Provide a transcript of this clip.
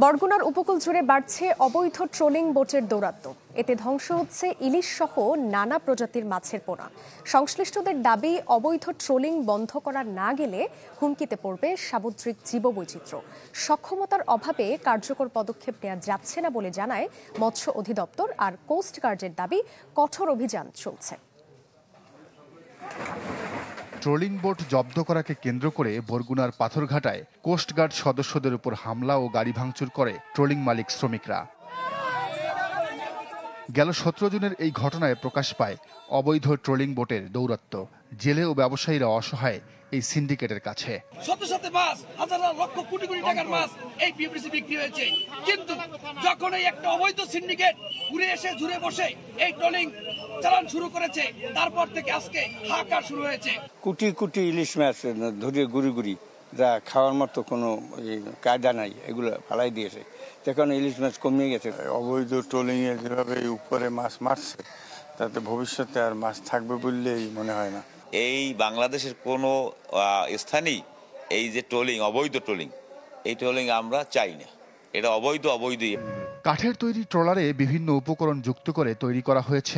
বরগুনার উপকূল জুড়ে বাড়ছে অবৈধ ট্রোলিং বোটের দৌরাত্ম্য। এতে ধ্বংস হচ্ছে ইলিশ সহ নানা প্রজাতির মাছের পোনা। সংশ্লিষ্টদের দাবি, অবৈধ ট্রোলিং বন্ধ করা না গেলে হুমকিতে পড়বে সামুদ্রিক জীববৈচিত্র্য। সক্ষমতার অভাবে কার্যকর পদক্ষেপ নেওয়া যাচ্ছে না বলে জানায় মৎস্য অধিদপ্তর। আর কোস্ট গার্ডের দাবি, কঠোর অভিযান চলছে। ট্রোলিং বোট জব্দ করাকে কেন্দ্র করে বরগুনার পাথরঘাটায় কোস্টগার্ড সদস্যদের উপর হামলা ও গাড়ি ভাঙচুর করে ট্রোলিং মালিক শ্রমিকরা। গেল 17 জুনের এই ঘটনায় প্রকাশ পায় অবৈধ ট্রোলিং বোটের দৌরাত্ম্য। জেলে ও ব্যবসায়ীরা অসহায় এই সিন্ডিকেটের কাছে। শত শত মাছ, হাজার লক্ষ কোটি কোটি টাকার মাছ এই বিএফডিসি বিক্রি হয়েছে, কিন্তু যখন এই একটা অবৈধ সিন্ডিকেট ঘুরে এসে জুড়ে বসে এই ট্রলিং চালান শুরু করেছে, তারপর থেকে আজকে হাহাকার শুরু হয়েছে। কোটি কোটি ইলিশ মাছ ধরে গুড়ি গুড়ি, যা খাওয়ার মতো কোনো কায়দা নাই, এগুলো ফালাই দিয়েছে। এখন ইলিশ মাছ কমিয়ে গেছে। অবৈধ ট্রোলিং এ যেভাবে উপরে মাছ মারছে, তাতে ভবিষ্যতে আর মাছ থাকবে বললেই মনে হয় না। এই বাংলাদেশের কোনো স্থানেই এই যে ট্রোলিং, অবৈধ ট্রোলিং, এই ট্রোলিং আমরা চাই না। এটা অবৈধই। কাঠের তৈরি ট্রলারে বিভিন্ন উপকরণ যুক্ত করে তৈরি করা হয়েছে